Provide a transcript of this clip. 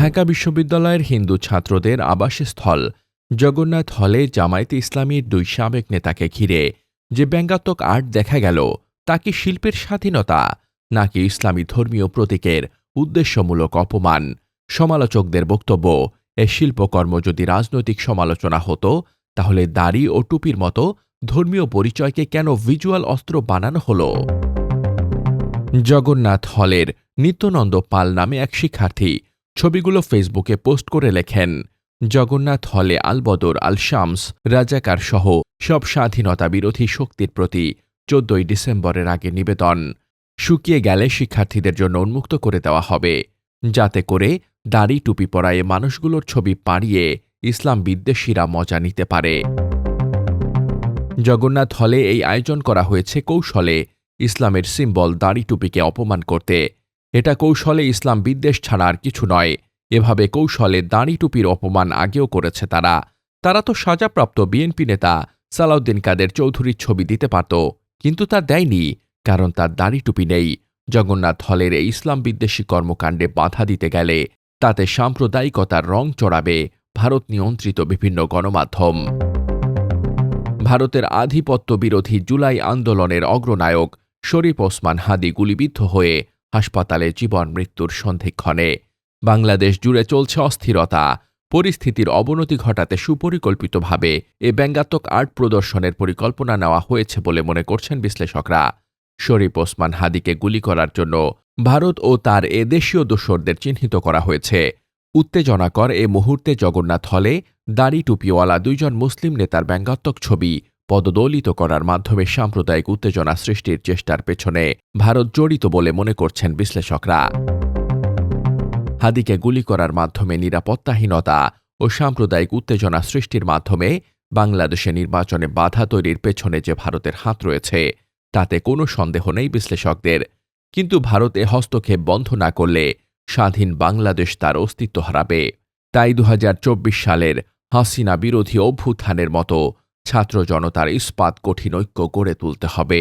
ঢাকা বিশ্ববিদ্যালয়ের হিন্দু ছাত্রদের আবাসস্থল জগন্নাথ হলে জামায়াতে ইসলামীর দুই সাবেক নেতাকে ঘিরে যে ব্যঙ্গাত্মক আর্ট দেখা গেল তা কি শিল্পের স্বাধীনতা নাকি ইসলামী ধর্মীয় প্রতীকের উদ্দেশ্যমূলক অপমান? সমালোচকদের বক্তব্য, এ শিল্পকর্ম যদি রাজনৈতিক সমালোচনা হতো তাহলে দাড়ি ও টুপির মতো ধর্মীয় পরিচয়কে কেন ভিজুয়াল অস্ত্র বানানো হলো? জগন্নাথ হলের নিত্যানন্দ পাল নামে এক শিক্ষার্থী ছবিগুলো ফেসবুকে পোস্ট করে লেখেন, জগন্নাথ হলে আলবদর আল শামস রাজাকার সহ সব স্বাধীনতা বিরোধী শক্তির প্রতি 14ই ডিসেম্বরের আগে নিবেদন শুকিয়ে গেলে শিক্ষার্থীদের জন্য উন্মুক্ত করে দেওয়া হবে, যাতে করে দাড়ি টুপি পরায়ে মানুষগুলোর ছবি পাড়িয়ে ইসলাম বিদ্বেষীরা মজা নিতে পারে। জগন্নাথ হলে এই আয়োজন করা হয়েছে কৌশলে ইসলামের সিম্বল দাড়ি টুপিকে অপমান করতে। এটা কৌশলে ইসলাম বিদ্বেষ ছাড়া আর কিছু নয়। এভাবে কৌশলে দাড়ি টুপির অপমান আগেও করেছে তারা তো সাজাপ্রাপ্ত বিএনপি নেতা সালাউদ্দিন কাদের চৌধুরীর ছবি দিতে পারত, কিন্তু তা দেয়নি, কারণ তার দাড়ি টুপি নেই। জগন্নাথ হলের এই ইসলাম বিদ্বেষী কর্মকাণ্ডে বাধা দিতে গেলে তাতে সাম্প্রদায়িকতার রং চড়াবে ভারত নিয়ন্ত্রিত বিভিন্ন গণমাধ্যম। ভারতের আধিপত্য বিরোধী জুলাই আন্দোলনের অগ্রনায়ক শরীফ ওসমান হাদি গুলিবিদ্ধ হয়ে হাসপাতালে জীবন মৃত্যুর সন্ধিক্ষণে বাংলাদেশ জুড়ে চলছে অস্থিরতা। পরিস্থিতির অবনতি ঘটাতে সুপরিকল্পিতভাবে এ ব্যঙ্গাত্মক আর্ট প্রদর্শনের পরিকল্পনা নেওয়া হয়েছে বলে মনে করছেন বিশ্লেষকরা। শরীফ ওসমান হাদিকে গুলি করার জন্য ভারত ও তার এ দেশীয় দোসরদের চিহ্নিত করা হয়েছে। উত্তেজনাকর এ মুহূর্তে জগন্নাথ হলে দাড়ি টুপিওয়ালা দুইজন মুসলিম নেতার ব্যঙ্গাত্মক ছবি পদদলিত করার মাধ্যমে সাম্প্রদায়িক উত্তেজনা সৃষ্টির চেষ্টার পেছনে ভারত জড়িত বলে মনে করছেন বিশ্লেষকরা। হাদিকে গুলি করার মাধ্যমে নিরাপত্তাহীনতা ও সাম্প্রদায়িক উত্তেজনা সৃষ্টির মাধ্যমে বাংলাদেশে নির্বাচনে বাধা তৈরির পেছনে যে ভারতের হাত রয়েছে তাতে কোনো সন্দেহ নেই বিশ্লেষকদের। কিন্তু ভারত এ হস্তক্ষেপ বন্ধ না করলে স্বাধীন বাংলাদেশ তার অস্তিত্ব হারাবে। তাই 2024 সালের হাসিনা বিরোধী অভ্যুত্থানের মতো ছাত্র জনতার ইস্পাত কঠিন ঐক্য গড়ে তুলতে হবে।